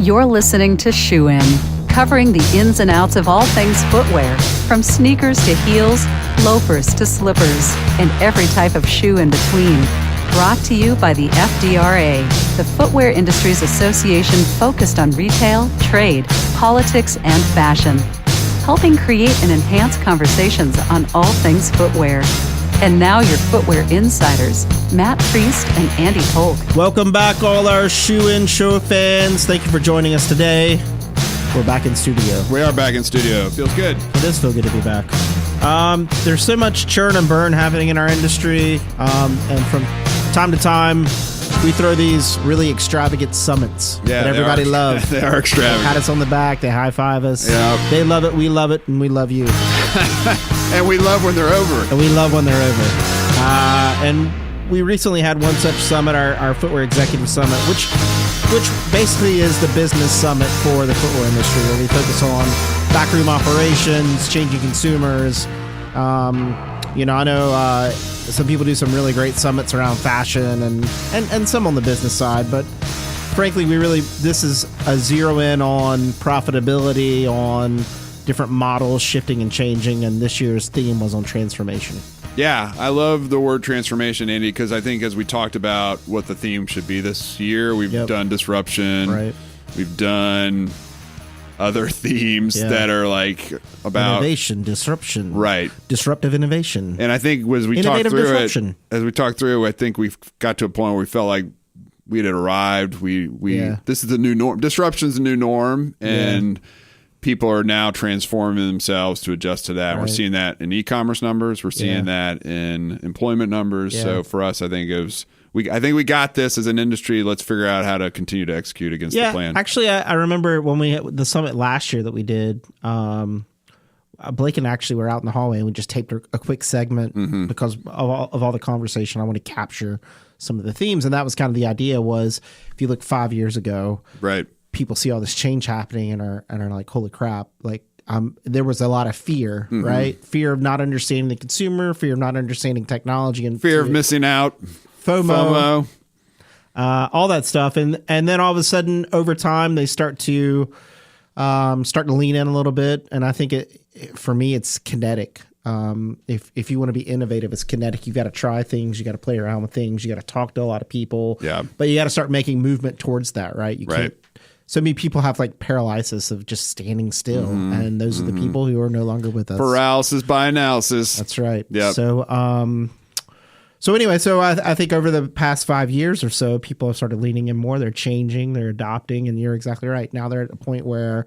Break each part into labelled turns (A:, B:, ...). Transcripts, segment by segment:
A: You're listening to Shoe In, covering the ins and outs of all things footwear, from sneakers to heels, loafers to slippers, and every type of shoe in between. Brought to you by the FDRA, the Footwear Industries Association focused on retail, trade, politics, and fashion, helping create and enhance conversations on all things footwear. And now your footwear insiders, Matt Priest and Andy Polk.
B: Welcome back, all our Shoe In Show fans. Thank you for joining us today. We're back in studio.
C: We are back in studio. Feels good.
B: It does feel good to be back. There's so much churn and burn happening in our industry, and from time to time, we throw these really extravagant summits that everybody loves.
C: They are extravagant.
B: Pat us on the back. They high five us.
C: Yep.
B: They love it. We love it. And we love you.
C: And we love when they're over.
B: And we love when they're over. And we recently had one such summit, our Footwear Executive Summit, which basically is the business summit for the footwear industry, where we focus on backroom operations, changing consumers. I know some people do some really great summits around fashion and some on the business side, but frankly, this is a zero in on profitability, on different models shifting and changing, and this year's theme was on transformation.
C: Yeah, I love the word transformation, Andy, because I think as we talked about what the theme should be this year, we've done disruption,
B: right? We've
C: done other themes that are like about
B: innovation, disruption,
C: right?
B: Disruptive innovation.
C: And I think as we talked through it, I think we've got to a point where we felt like we had arrived. This is the new norm. Disruption's the new norm, and people are now transforming themselves to adjust to that. Right. We're seeing that in eCommerce numbers. We're seeing that in employment numbers. Yeah. So for us, I think we got this as an industry. Let's figure out how to continue to execute against the plan.
B: Actually, I remember when we had the summit last year that we did, Blake and actually were out in the hallway and we just taped a quick segment because of all the conversation. I want to capture some of the themes. And that was kind of the idea was, if you look 5 years ago,
C: right,
B: people see all this change happening and are like, holy crap, like there was a lot of fear, right? Fear of not understanding the consumer, fear of not understanding technology, and
C: fear of missing out. FOMO.
B: All that stuff. And then all of a sudden, over time, they start to lean in a little bit. And I think for me, it's kinetic. If you want to be innovative, it's kinetic. You got to try things. You got to play around with things. You got to talk to a lot of people.
C: Yeah.
B: But you got to start making movement towards that, right? You can't. So many people have like paralysis of just standing still, and those are the people who are no longer with us.
C: Paralysis by analysis.
B: That's right.
C: Yeah.
B: So anyway, I think over the past 5 years or so, people have started leaning in more. They're changing, they're adopting, and you're exactly right. Now they're at a point where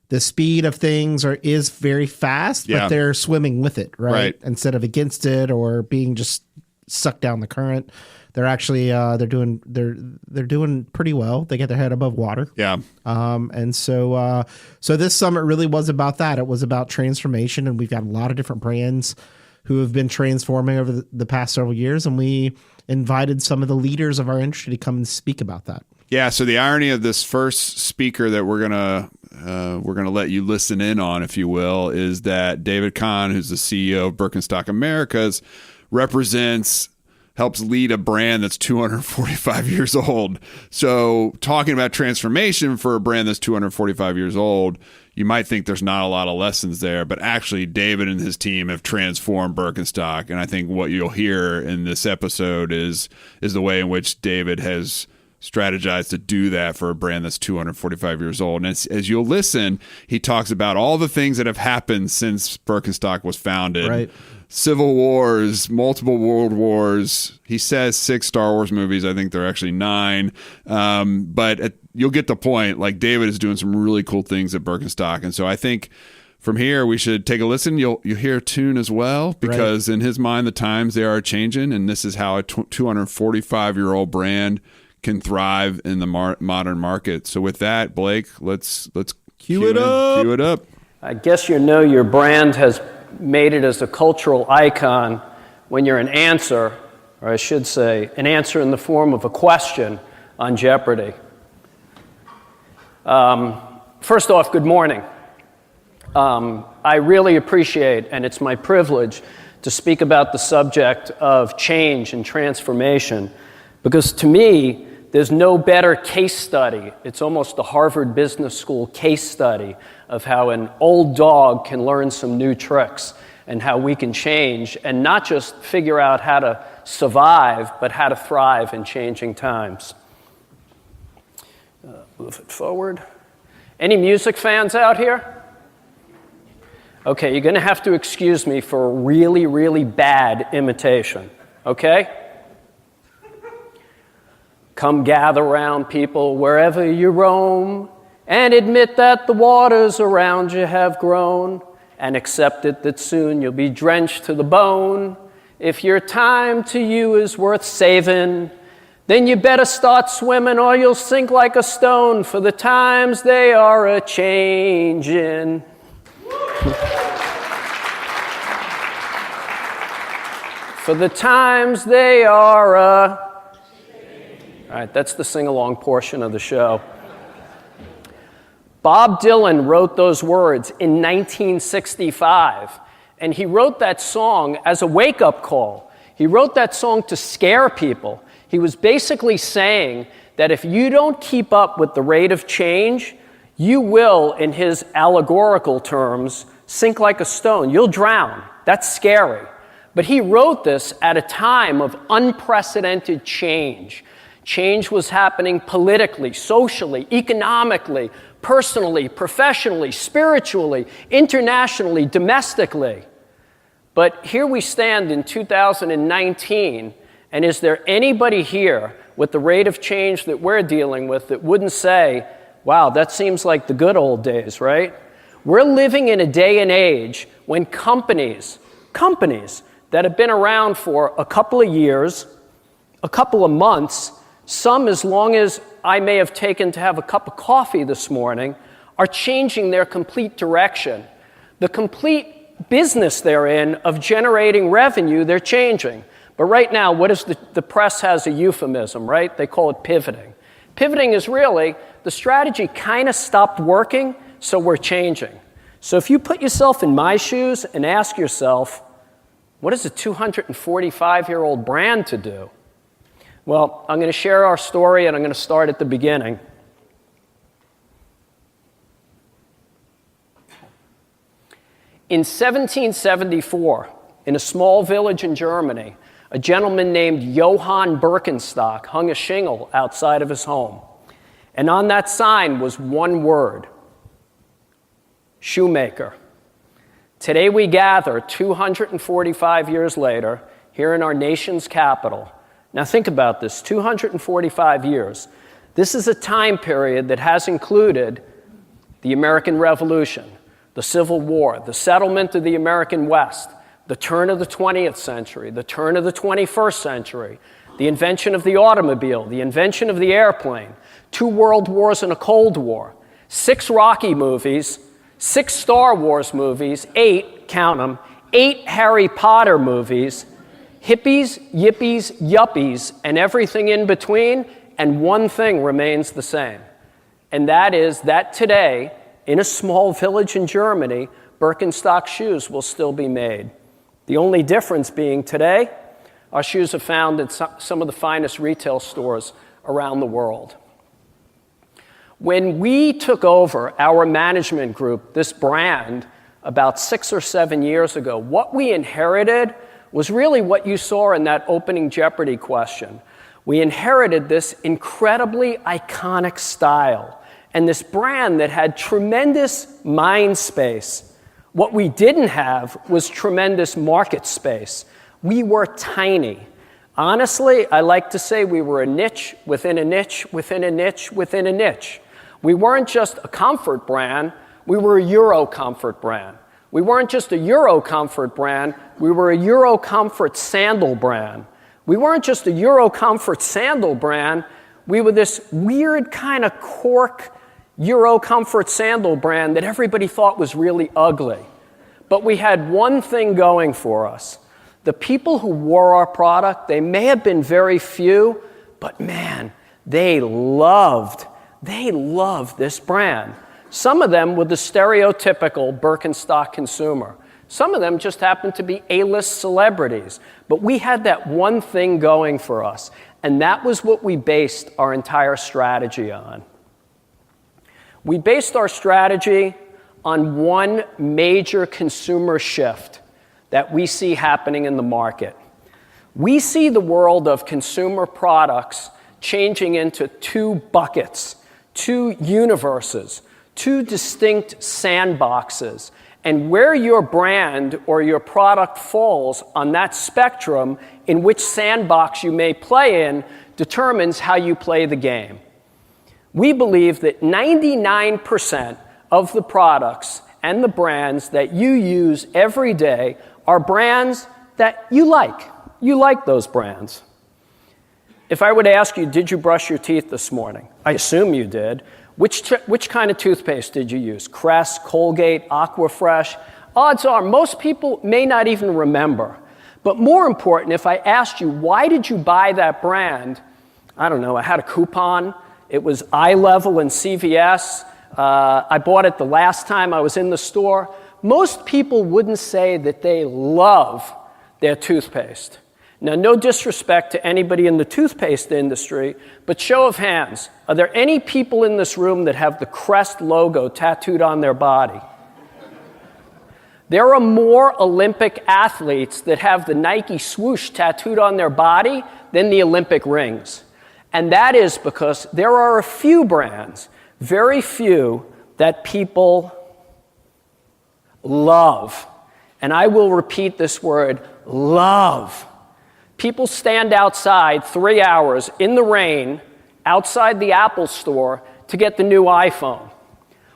B: the speed of things is very fast, but they're swimming with it, right? Instead of against it or being just sucked down the current. They're actually they're doing pretty well. They get their head above water.
C: Yeah.
B: And so this summit really was about that. It was about transformation, and we've got a lot of different brands who have been transforming over the past several years, and we invited some of the leaders of our industry to come and speak about that.
C: Yeah. So the irony of this first speaker that we're gonna let you listen in on, if you will, is that David Kahan, who's the CEO of Birkenstock Americas, helps lead a brand that's 245 years old. So talking about transformation for a brand that's 245 years old, you might think there's not a lot of lessons there, but actually David and his team have transformed Birkenstock. And I think what you'll hear in this episode is the way in which David has strategized to do that for a brand that's 245 years old. And as you'll listen, he talks about all the things that have happened since Birkenstock was founded.
B: Right.
C: Civil wars, multiple world wars. He says 6 Star Wars movies. I think they're actually 9. But you'll get the point. Like, David is doing some really cool things at Birkenstock. And so I think from here, we should take a listen. You'll hear a tune as well, because in his mind, the times, they are changing. And this is how a 245-year-old brand can thrive in the modern market. So with that, Blake, let's cue it up. Cue it up.
D: I guess your brand has made it as a cultural icon when you're an answer, or I should say, an answer in the form of a question on Jeopardy. First off, good morning. I really appreciate, and it's my privilege, to speak about the subject of change and transformation, because to me, There's no better case study. It's almost a Harvard Business School case study of how an old dog can learn some new tricks and how we can change and not just figure out how to survive, but how to thrive in changing times. Move it forward. Any music fans out here? Okay, you're going to have to excuse me for a really, really bad imitation, okay? Come gather round, people, wherever you roam, and admit that the waters around you have grown, and accept it that soon you'll be drenched to the bone. If your time to you is worth saving, then you better start swimming or you'll sink like a stone, for the times they are a-changin'. For the times they are a... All right, that's the sing-along portion of the show. Bob Dylan wrote those words in 1965, and he wrote that song as a wake-up call. He wrote that song to scare people. He was basically saying that if you don't keep up with the rate of change, you will, in his allegorical terms, sink like a stone. You'll drown. That's scary. But he wrote this at a time of unprecedented change. Change was happening politically, socially, economically, personally, professionally, spiritually, internationally, domestically. But here we stand in 2019, and is there anybody here with the rate of change that we're dealing with that wouldn't say, wow, that seems like the good old days, right? We're living in a day and age when companies that have been around for a couple of years, a couple of months, some as long as I may have taken to have a cup of coffee this morning, are changing their complete direction. The complete business they're in of generating revenue, they're changing. But right now, what is the press has a euphemism, right? They call it pivoting. Pivoting is really, the strategy kind of stopped working, so we're changing. So if you put yourself in my shoes and ask yourself, what is a 245-year-old brand to do? Well, I'm going to share our story, and I'm going to start at the beginning. In 1774, in a small village in Germany, a gentleman named Johann Birkenstock hung a shingle outside of his home. And on that sign was one word: shoemaker. Today we gather 245 years later here in our nation's capital. Now think about this, 245 years. This is a time period that has included the American Revolution, the Civil War, the settlement of the American West, the turn of the 20th century, the turn of the 21st century, the invention of the automobile, the invention of the airplane, 2 world wars and a Cold War, 6 Rocky movies, 6 Star Wars movies, 8, count them, 8 Harry Potter movies, hippies, yippies, yuppies, and everything in between, and one thing remains the same. And that is that today, in a small village in Germany, Birkenstock shoes will still be made. The only difference being today, our shoes are found in some of the finest retail stores around the world. When we took over our management group, this brand, about 6 or 7 years ago, what we inherited was really what you saw in that opening Jeopardy question. We inherited this incredibly iconic style and this brand that had tremendous mind space. What we didn't have was tremendous market space. We were tiny. Honestly, I like to say we were a niche within a niche within a niche within a niche. We weren't just a comfort brand, we were a Euro comfort brand. We weren't just a Euro comfort brand, we were a Euro comfort sandal brand. We weren't just a Euro comfort sandal brand, we were this weird kind of cork Euro comfort sandal brand that everybody thought was really ugly. But we had one thing going for us. The people who wore our product, they may have been very few, but man, they loved this brand. Some of them were the stereotypical Birkenstock consumer. Some of them just happened to be A-list celebrities. But we had that one thing going for us, And that was what we based our entire strategy on. We based our strategy on one major consumer shift that we see happening in the market. We see the world of consumer products changing into two buckets, two universes, two distinct sandboxes. And where your brand or your product falls on that spectrum in which sandbox you may play in determines how you play the game. We believe that 99% of the products and the brands that you use every day are brands that you like. You like those brands. If I were to ask you, did you brush your teeth this morning? I assume you did. Which kind of toothpaste did you use? Crest, Colgate, Aquafresh? Odds are most people may not even remember. But more important, if I asked you, why did you buy that brand? I don't know, I had a coupon. It was eye level in CVS. I bought it the last time I was in the store. Most people wouldn't say that they love their toothpaste. Now, no disrespect to anybody in the toothpaste industry, but show of hands, are there any people in this room that have the Crest logo tattooed on their body? There are more Olympic athletes that have the Nike swoosh tattooed on their body than the Olympic rings. And that is because there are a few brands, very few, that people love. And I will repeat this word, love. People stand outside 3 hours in the rain outside the Apple store to get the new iPhone.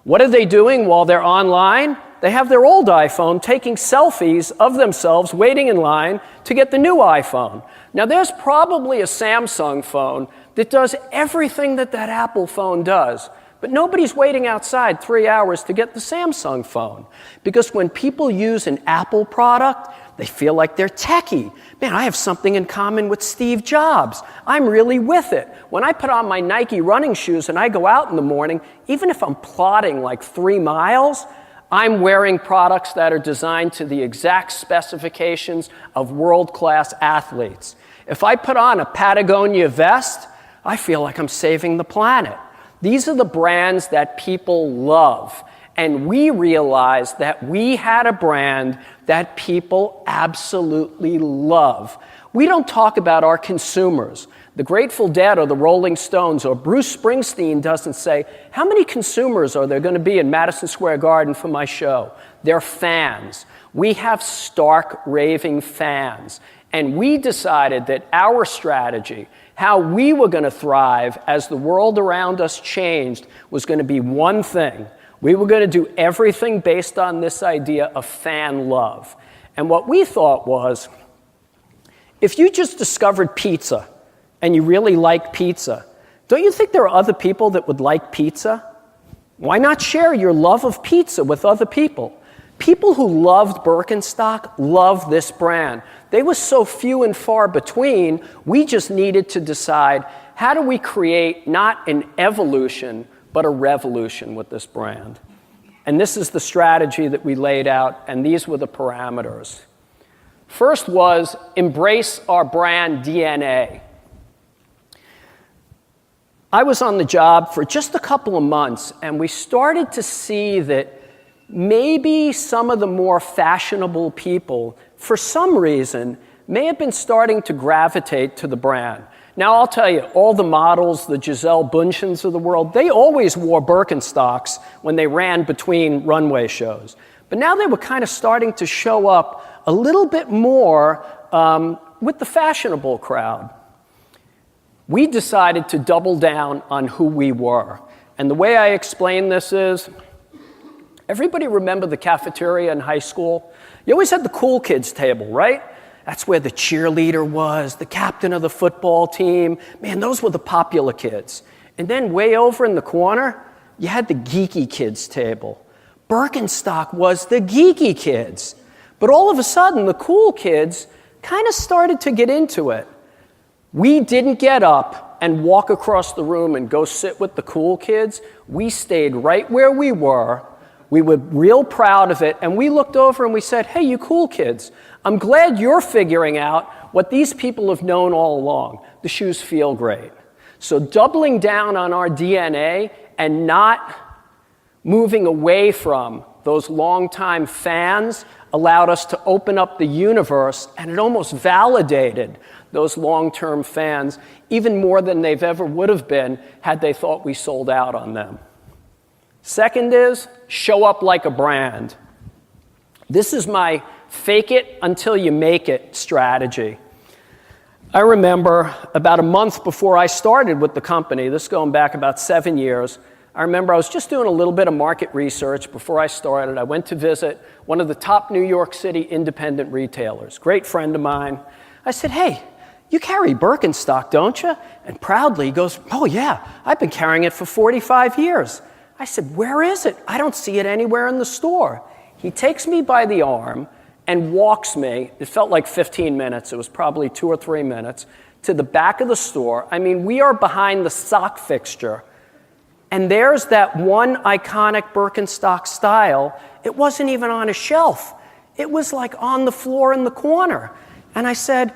D: What are they doing while they're online? They have their old iPhone taking selfies of themselves waiting in line to get the new iPhone. Now, there's probably a Samsung phone that does everything that that Apple phone does, but nobody's waiting outside 3 hours to get the Samsung phone. Because when people use an Apple product, they feel like they're techie. Man, I have something in common with Steve Jobs. I'm really with it. When I put on my Nike running shoes and I go out in the morning, even if I'm plodding like 3 miles, I'm wearing products that are designed to the exact specifications of world-class athletes. If I put on a Patagonia vest, I feel like I'm saving the planet. These are the brands that people love. And we realized that we had a brand that people absolutely love. We don't talk about our consumers. The Grateful Dead or the Rolling Stones or Bruce Springsteen doesn't say, how many consumers are there going to be in Madison Square Garden for my show? They're fans. We have stark raving fans. And we decided that our strategy, how we were going to thrive as the world around us changed, was going to be one thing. We were going to do everything based on this idea of fan love. And what we thought was, if you just discovered pizza and you really like pizza, don't you think there are other people that would like pizza? Why not share your love of pizza with other people? People who loved Birkenstock loved this brand. They were so few and far between, we just needed to decide, how do we create not an evolution, but a revolution with this brand? And this is the strategy that we laid out, and these were the parameters. First was embrace our brand DNA. I was on the job for just a couple of months, and we started to see that maybe some of the more fashionable people, for some reason, may have been starting to gravitate to the brand. Now, I'll tell you, all the models, the Gisele Bündchens of the world, they always wore Birkenstocks when they ran between runway shows. But now they were kind of starting to show up a little bit more with the fashionable crowd. We decided to double down on who we were. And the way I explain this is, everybody remember the cafeteria in high school? You always had the cool kids table, right? That's where the cheerleader was, the captain of the football team. Man, those were the popular kids. And then way over in the corner, you had the geeky kids table. Birkenstock was the geeky kids. But all of a sudden, the cool kids kind of started to get into it. We didn't get up and walk across the room and go sit with the cool kids. We stayed right where we were. We were real proud of it, and we looked over and we said, hey, you cool kids, I'm glad you're figuring out what these people have known all along. The shoes feel great. So doubling down on our DNA and not moving away from those longtime fans allowed us to open up the universe, and it almost validated those long-term fans even more than they've ever would have been had they thought we sold out on them. Second is, show up like a brand. This is my fake it until you make it strategy. I remember about a month before I started with the company, this going back about 7 years, I remember I was just doing a little bit of market research before I started. I went to visit one of the top New York City independent retailers, great friend of mine. I said, hey, you carry Birkenstock, don't you? And proudly he goes, oh yeah, I've been carrying it for 45 years. I said, where is it? I don't see it anywhere in the store. He takes me by the arm and walks me, it felt like 15 minutes, it was probably 2 or 3 minutes, to the back of the store. I mean, we are behind the sock fixture. And there's that one iconic Birkenstock style. It wasn't even on a shelf. It was like on the floor in the corner. And I said,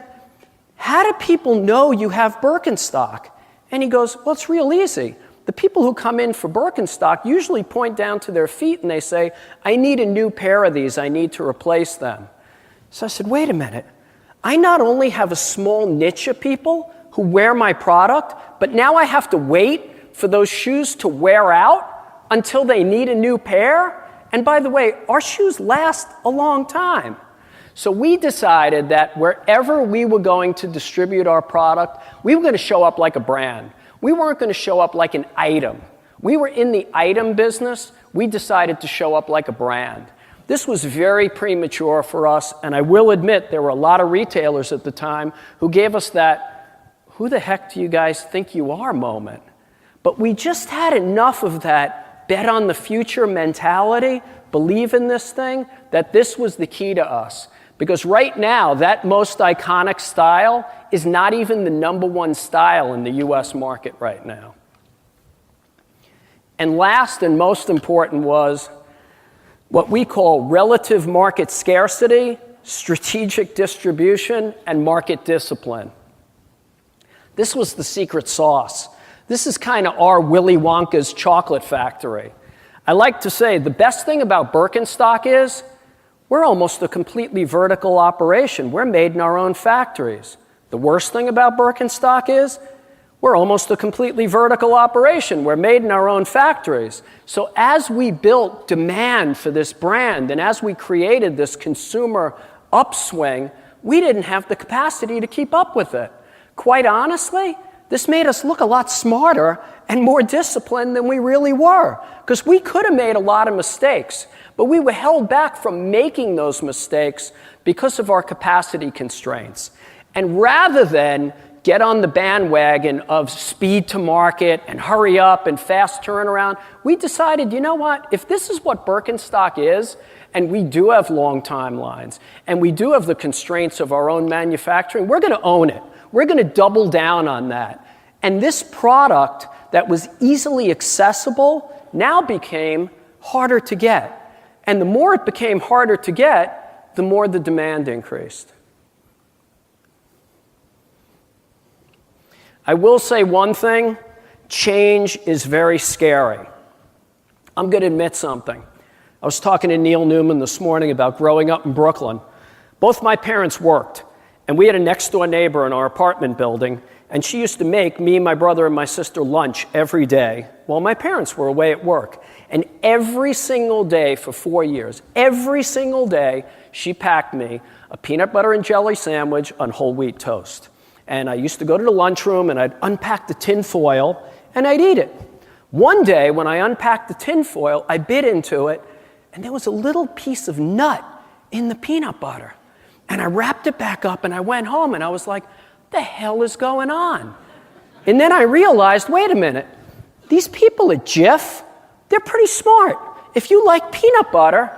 D: how do people know you have Birkenstock? And he goes, well, it's real easy. The people who come in for Birkenstock usually point down to their feet and they say, I need a new pair of these, I need to replace them. So I said, wait a minute. I not only have a small niche of people who wear my product, but now I have to wait for those shoes to wear out until they need a new pair? And by the way, our shoes last a long time. So we decided that wherever we were going to distribute our product, we were going to show up like a brand. We weren't going to show up like an item. We were in the item business. We decided to show up like a brand. This was very premature for us, and I will admit there were a lot of retailers at the time who gave us that, who the heck do you guys think you are moment? But we just had enough of that bet on the future mentality, believe in this thing, that this was the key to us. Because right now, that most iconic style is not even the #1 style in the US market right now. And last and most important was what we call relative market scarcity, strategic distribution, and market discipline. This was the secret sauce. This is kind of our Willy Wonkas chocolate factory. I like to say the best thing about Birkenstock is we're almost a completely vertical operation. We're made in our own factories. The worst thing about Birkenstock is we're almost a completely vertical operation. We're made in our own factories. So as we built demand for this brand and as we created this consumer upswing, we didn't have the capacity to keep up with it. Quite honestly, this made us look a lot smarter and more disciplined than we really were, because we could have made a lot of mistakes, but we were held back from making those mistakes because of our capacity constraints. And rather than get on the bandwagon of speed to market and hurry up and fast turnaround, we decided, you know what, if this is what Birkenstock is, and we do have long timelines, and we do have the constraints of our own manufacturing, we're going to own it. We're going to double down on that. And this product that was easily accessible now became harder to get. And the more it became harder to get, the more the demand increased. I will say one thing, change is very scary. I'm going to admit something. I was talking to Neil Newman this morning about growing up in Brooklyn. Both my parents worked, and we had a next-door neighbor in our apartment building, and she used to make me, my brother, and my sister lunch every day while my parents were away at work. And every single day for 4 years, every single day, she packed me a peanut butter and jelly sandwich on whole wheat toast. And I used to go to the lunchroom, and I'd unpack the tin foil, and I'd eat it. One day, when I unpacked the tin foil, I bit into it, and there was a little piece of nut in the peanut butter. And I wrapped it back up, and I went home, and I was like, what the hell is going on? And then I realized, wait a minute, these people at Jif, they're pretty smart. If you like peanut butter,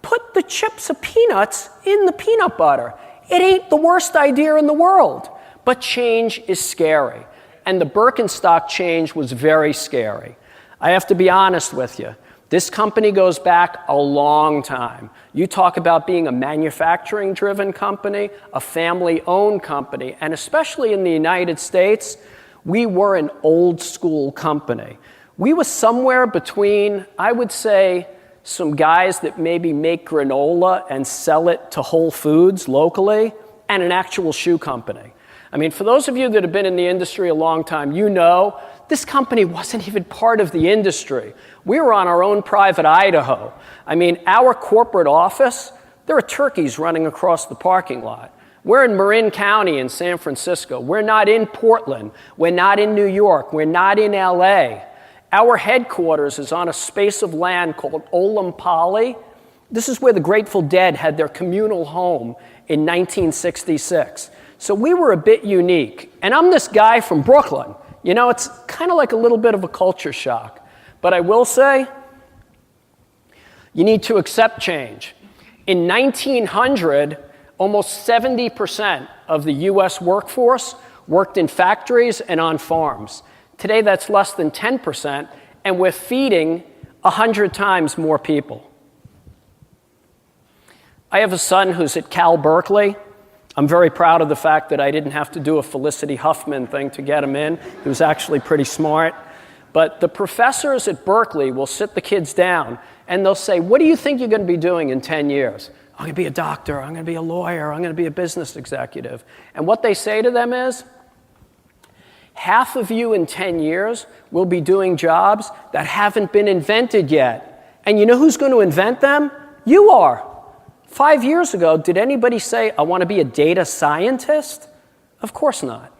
D: put the chips of peanuts in the peanut butter. It ain't the worst idea in the world. But change is scary. And the Birkenstock change was very scary. I have to be honest with you. This company goes back a long time. You talk about being a manufacturing-driven company, a family-owned company, and especially in the United States, we were an old-school company. We were somewhere between, I would say, some guys that maybe make granola and sell it to Whole Foods locally, and an actual shoe company. I mean, for those of you that have been in the industry a long time, you know this company wasn't even part of the industry. We were on our own private Idaho. I mean, our corporate office, there are turkeys running across the parking lot. We're in Marin County in San Francisco. We're not in Portland. We're not in New York. We're not in LA. Our headquarters is on a space of land called Olam Poly. This is where the Grateful Dead had their communal home in 1966. So we were a bit unique. And I'm this guy from Brooklyn. You know, it's kind of like a little bit of a culture shock. But I will say, you need to accept change. In 1900, almost 70% of the US workforce worked in factories and on farms. Today, that's less than 10%, and we're feeding 100 times more people. I have a son who's at Cal Berkeley. I'm very proud of the fact that I didn't have to do a Felicity Huffman thing to get him in. He was actually pretty smart. But the professors at Berkeley will sit the kids down, and they'll say, what do you think you're going to be doing in 10 years? I'm going to be a doctor. I'm going to be a lawyer. I'm going to be a business executive. And what they say to them is, half of you in 10 years will be doing jobs that haven't been invented yet. And you know who's going to invent them? You are. 5 years ago, did anybody say, I want to be a data scientist? Of course not.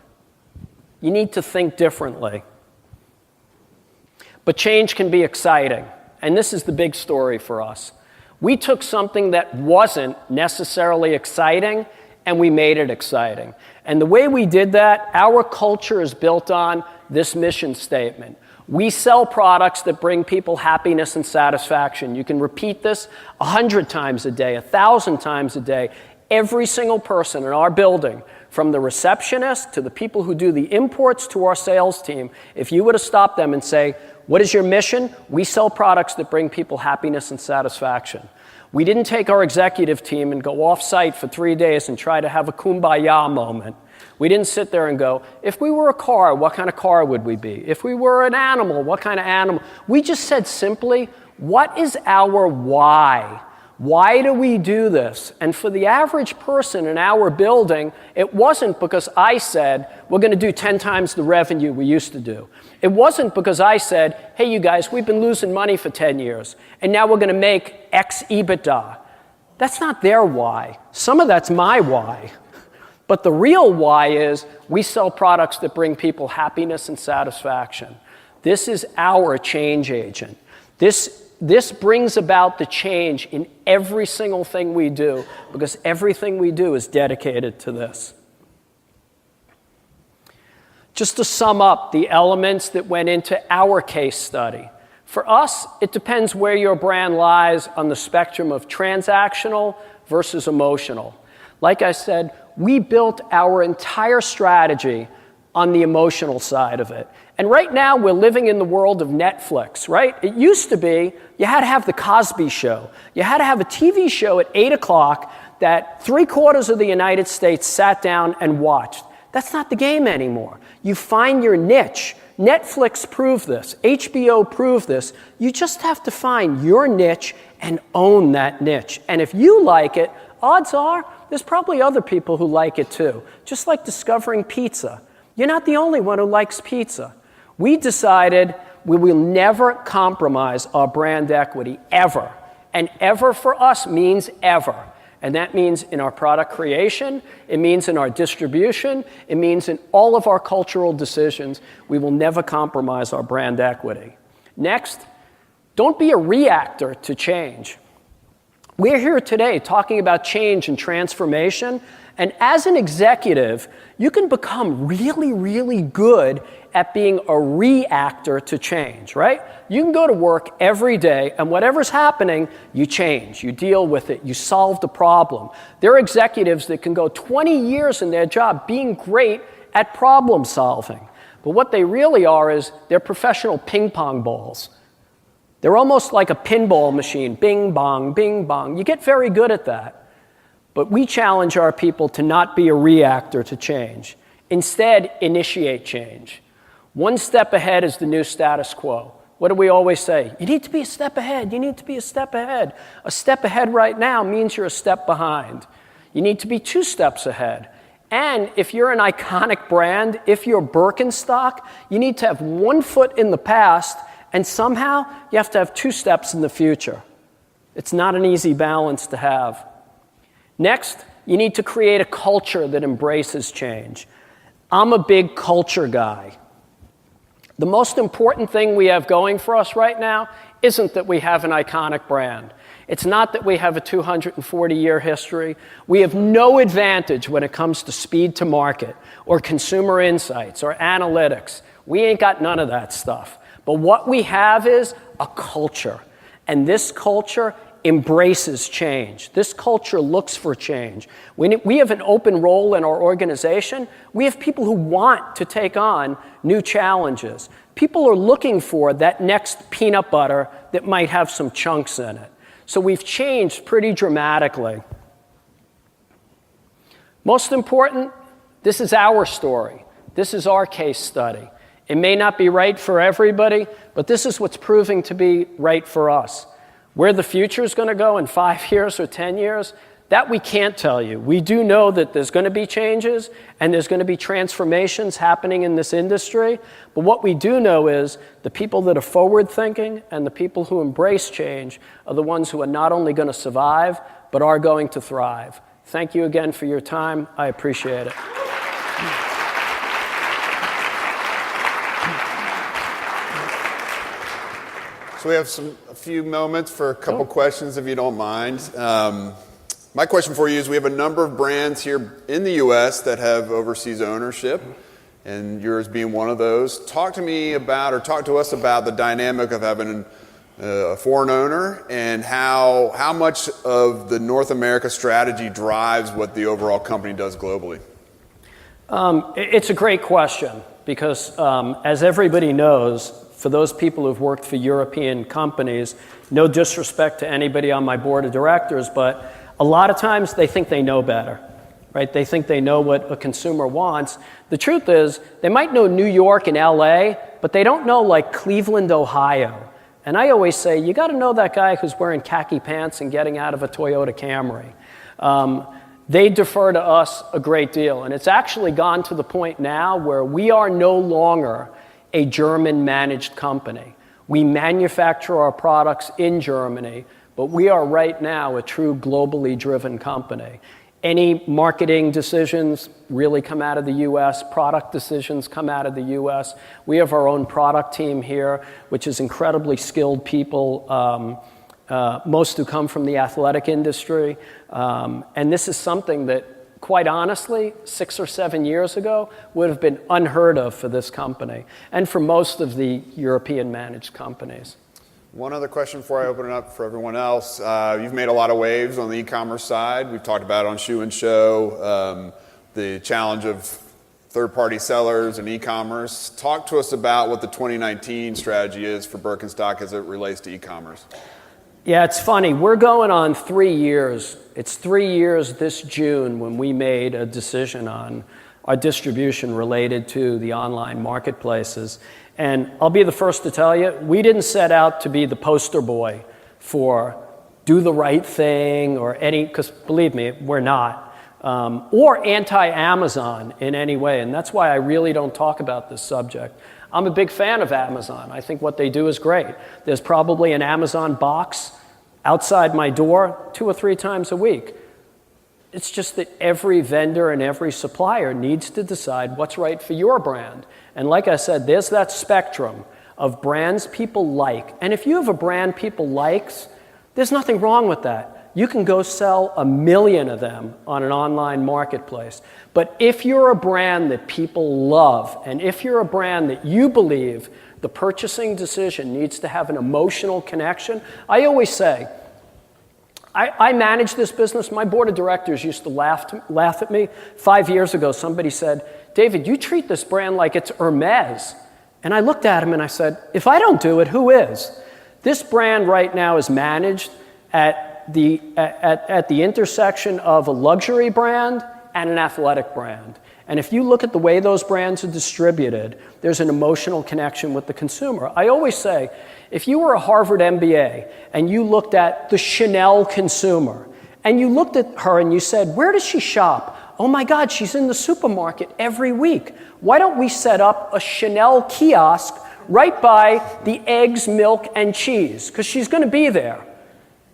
D: You need to think differently. But change can be exciting. And this is the big story for us. We took something that wasn't necessarily exciting and we made it exciting. And the way we did that, our culture is built on this mission statement. We sell products that bring people happiness and satisfaction. You can repeat this 100 times a day, 1,000 times a day. Every single person in our building, from the receptionist to the people who do the imports to our sales team, if you were to stop them and say, what is your mission? We sell products that bring people happiness and satisfaction. We didn't take our executive team and go off-site for 3 days and try to have a kumbaya moment. We didn't sit there and go, if we were a car, what kind of car would we be? If we were an animal, what kind of animal? We just said simply, what is our why? Why do we do this? And for the average person in our building, it wasn't because I said, we're going to do 10 times the revenue we used to do. It wasn't because I said, hey, you guys, we've been losing money for 10 years, and now we're going to make X EBITDA. That's not their why. Some of that's my why. But the real why is we sell products that bring people happiness and satisfaction. This is our change agent. This brings about the change in every single thing we do, because everything we do is dedicated to this. Just to sum up the elements that went into our case study. For us, it depends where your brand lies on the spectrum of transactional versus emotional. Like I said, we built our entire strategy on the emotional side of it. And right now, we're living in the world of Netflix, right? It used to be you had to have the Cosby Show. You had to have a TV show at 8 o'clock that 3/4 of the United States sat down and watched. That's not the game anymore. You find your niche. Netflix proved this. HBO proved this. You just have to find your niche and own that niche. And if you like it, odds are there's probably other people who like it too. Just like discovering pizza. You're not the only one who likes pizza. We decided we will never compromise our brand equity, ever. And ever for us means ever. And that means in our product creation, it means in our distribution, it means in all of our cultural decisions, we will never compromise our brand equity. Next, don't be a reactor to change. We're here today talking about change and transformation, and as an executive, you can become really, really good at being a reactor to change, right? You can go to work every day, and whatever's happening, you change, you deal with it, you solve the problem. There are executives that can go 20 years in their job being great at problem solving. But what they really are is they're professional ping pong balls. They're almost like a pinball machine, bing, bong, bing, bong. You get very good at that. But we challenge our people to not be a reactor to change. Instead, initiate change. One step ahead is the new status quo. What do we always say? You need to be a step ahead. You need to be a step ahead. A step ahead right now means you're a step behind. You need to be 2 steps ahead. And if you're an iconic brand, if you're Birkenstock, you need to have 1 foot in the past, and somehow you have to have 2 steps in the future. It's not an easy balance to have. Next, you need to create a culture that embraces change. I'm a big culture guy. The most important thing we have going for us right now isn't that we have an iconic brand. It's not that we have a 240-year history. We have no advantage when it comes to speed to market or consumer insights or analytics. We ain't got none of that stuff. But what we have is a culture. And this culture embraces change. This culture looks for change. We have an open role in our organization. We have people who want to take on new challenges. People are looking for that next peanut butter that might have some chunks in it. So we've changed pretty dramatically. Most important, this is our story. This is our case study. It may not be right for everybody, but this is what's proving to be right for us. Where the future is going to go in 5 years or 10 years, that we can't tell you. We do know that there's going to be changes and there's going to be transformations happening in this industry. But what we do know is the people that are forward-thinking and the people who embrace change are the ones who are not only going to survive, but are going to thrive. Thank you again for your time. I appreciate it.
C: So we have a few moments for a couple questions, if you don't mind. My question for you is, we have a number of brands here in the U.S. that have overseas ownership, and yours being one of those. Talk to us about the dynamic of having a foreign owner and how much of the North America strategy drives what the overall company does globally.
D: It's a great question because, as everybody knows, for those people who've worked for European companies, no disrespect to anybody on my board of directors, but a lot of times they think they know better, right? They think they know what a consumer wants. The truth is, they might know New York and LA, but they don't know like Cleveland, Ohio. And I always say, you got to know that guy who's wearing khaki pants and getting out of a Toyota Camry. They defer to us a great deal. And it's actually gone to the point now where we are no longer a German-managed company. We manufacture our products in Germany, but we are right now a true globally driven company. Any marketing decisions really come out of the US, product decisions come out of the US. We have our own product team here, which is incredibly skilled people, most who come from the athletic industry. And this is something that, quite honestly, 6 or 7 years ago would have been unheard of for this company and for most of the European managed companies.
C: One other question before I open it up for everyone else. You've made a lot of waves on the e-commerce side. We've talked about it on Shoe and Show, the challenge of third-party sellers and e-commerce. Talk to us about what the 2019 strategy is for Birkenstock as it relates to e-commerce.
D: Yeah, it's funny. We're going on 3 years. It's 3 years this June when we made a decision on our distribution related to the online marketplaces. And I'll be the first to tell you, we didn't set out to be the poster boy for do the right thing or because believe me, we're not. Or anti-Amazon in any way. And that's why I really don't talk about this subject. I'm a big fan of Amazon. I think what they do is great. There's probably an Amazon box outside my door 2 or 3 times a week. It's just that every vendor and every supplier needs to decide what's right for your brand. And like I said, there's that spectrum of brands people like. And if you have a brand people likes, there's nothing wrong with that. You can go sell 1 million of them on an online marketplace. But if you're a brand that people love, and if you're a brand that you believe the purchasing decision needs to have an emotional connection, I always say, I manage this business. My board of directors used to laugh at me. 5 years ago, somebody said, David, you treat this brand like it's Hermes. And I looked at him and I said, if I don't do it, who is? This brand right now is managed at the intersection of a luxury brand and an athletic brand. And if you look at the way those brands are distributed, there's an emotional connection with the consumer. I always say, if you were a Harvard MBA and you looked at the Chanel consumer, and you looked at her and you said, where does she shop? Oh my God, she's in the supermarket every week. Why don't we set up a Chanel kiosk right by the eggs, milk, and cheese? Because she's going to be there.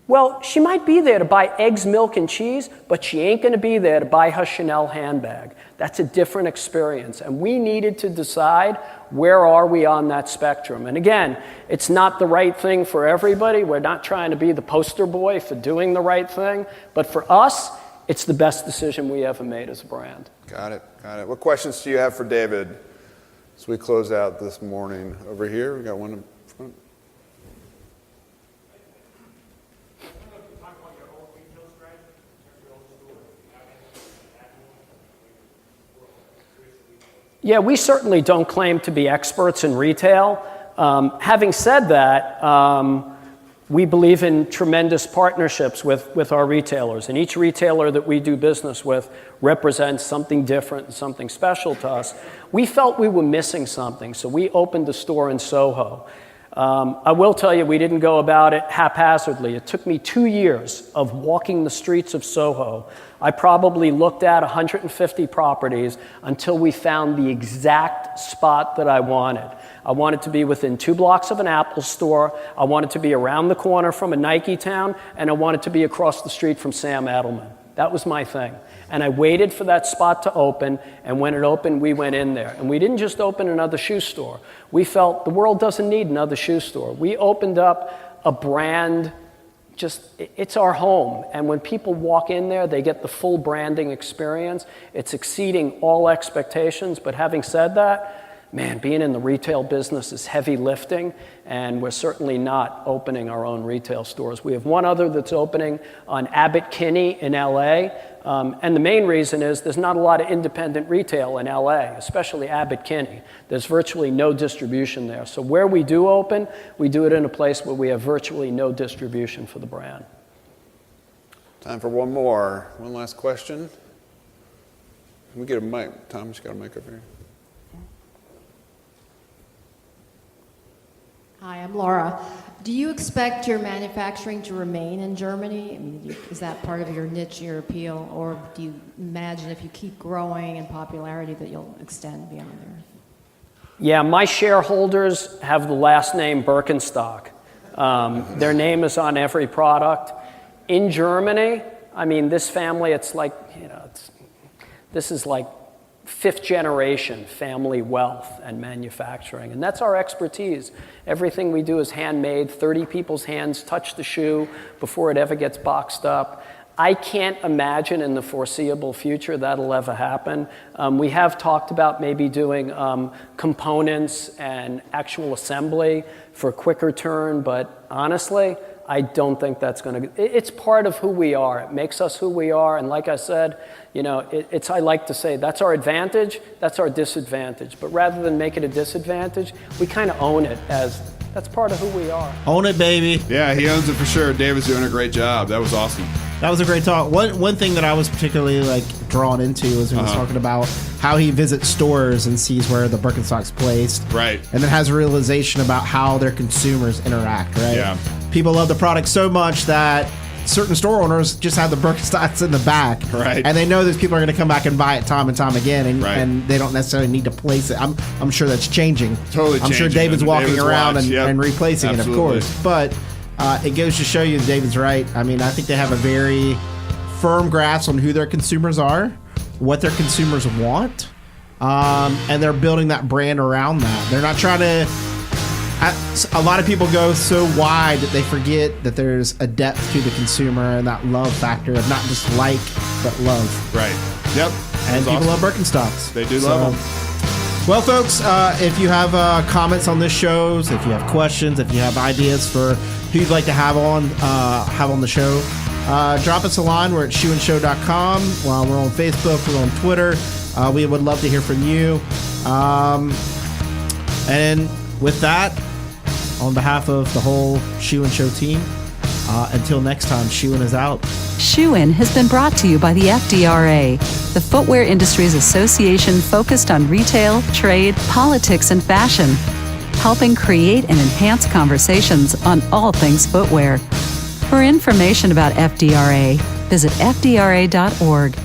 D: Well, she might be there to buy eggs, milk, and cheese, but she ain't going to be there to buy her Chanel handbag. That's a different experience. And we needed to decide, where are we on that spectrum? And again, it's not the right thing for everybody. We're not trying to be the poster boy for doing the right thing. But for us, it's the best decision we ever made as a brand.
E: Got it. What questions do you have for David as we close out this morning? Over here, we got one in front.
D: Yeah, we certainly don't claim to be experts in retail. Having said that, we believe in tremendous partnerships with our retailers, and each retailer that we do business with represents something different and something special to us. We felt we were missing something, so we opened a store in Soho. I will tell you, we didn't go about it haphazardly. It took me 2 years of walking the streets of Soho. I probably looked at 150 properties until we found the exact spot that I wanted. I wanted to be within 2 blocks of an Apple store, I wanted to be around the corner from a Nike town, and I wanted to be across the street from Sam Edelman. That was my thing. And I waited for that spot to open, and when it opened, we went in there. And we didn't just open another shoe store. We felt the world doesn't need another shoe store. We opened up a brand, it's our home. And when people walk in there, they get the full branding experience. It's exceeding all expectations. But having said that, man, being in the retail business is heavy lifting, and we're certainly not opening our own retail stores. We have one other that's opening on Abbot Kinney in LA, and the main reason is there's not a lot of independent retail in LA, especially Abbot Kinney. There's virtually no distribution there. So where we do open, we do it in a place where we have virtually no distribution for the brand.
E: Time for one more. One last question. Can we get a mic? Tom's got a mic over here.
F: Hi, I'm Laura. Do you expect your manufacturing to remain in Germany? I mean, is that part of your niche, your appeal, or do you imagine if you keep growing in popularity that you'll extend beyond there?
D: Yeah, my shareholders have the last name Birkenstock. Their name is on every product. In Germany, I mean, this family, it's like, this is like 5th generation family wealth and manufacturing. And that's our expertise. Everything we do is handmade. 30 people's hands touch the shoe before it ever gets boxed up. I can't imagine in the foreseeable future that'll ever happen. We have talked about maybe doing components and actual assembly for quicker turn, but honestly, I don't think that's going to. It's part of who we are. It makes us who we are. And like I said, I like to say that's our advantage, that's our disadvantage. But rather than make it a disadvantage, we kind of own it as that's part of who we are.
B: Own it, baby.
C: Yeah, he owns it for sure. David's doing a great job. That was awesome.
B: That was a great talk. One thing that I was particularly drawn into was he was talking about how he visits stores and sees where the Birkenstocks placed.
C: Right.
B: And then has a realization about how their consumers interact, right?
C: Yeah.
B: People love the product so much that certain store owners just have the Birkenstocks in the back.
C: Right.
B: And they know those people are going to come back and buy it time and time again, and,
C: right.
B: and they don't necessarily need to place it. I'm sure that's changing.
C: Totally
B: I'm sure
C: changing.
B: David's walking
C: David's
B: around
C: watch,
B: and replacing
C: Absolutely.
B: it, of course. But it goes to show you that David's right. I mean, I think they have a very firm grasp on who their consumers are, what their consumers want, and they're building that brand around that. They're not trying to... A lot of people go so wide that they forget that there's a depth to the consumer and that love factor of not just like, but love.
C: Right. Yep.
B: And people love Birkenstocks.
C: They do love them.
B: Well, folks, if you have comments on this show, if you have questions, if you have ideas for who you'd like to have on the show, drop us a line. We're at shoeandshow.com. While we're on Facebook, we're on Twitter. We would love to hear from you. And with that, On behalf of the whole Shoe and Show team, until next time, Shoe and is out.
A: Shoe In has been brought to you by the FDRA, the Footwear Industries Association focused on retail, trade, politics, and fashion, helping create and enhance conversations on all things footwear. For information about FDRA, visit fdra.org.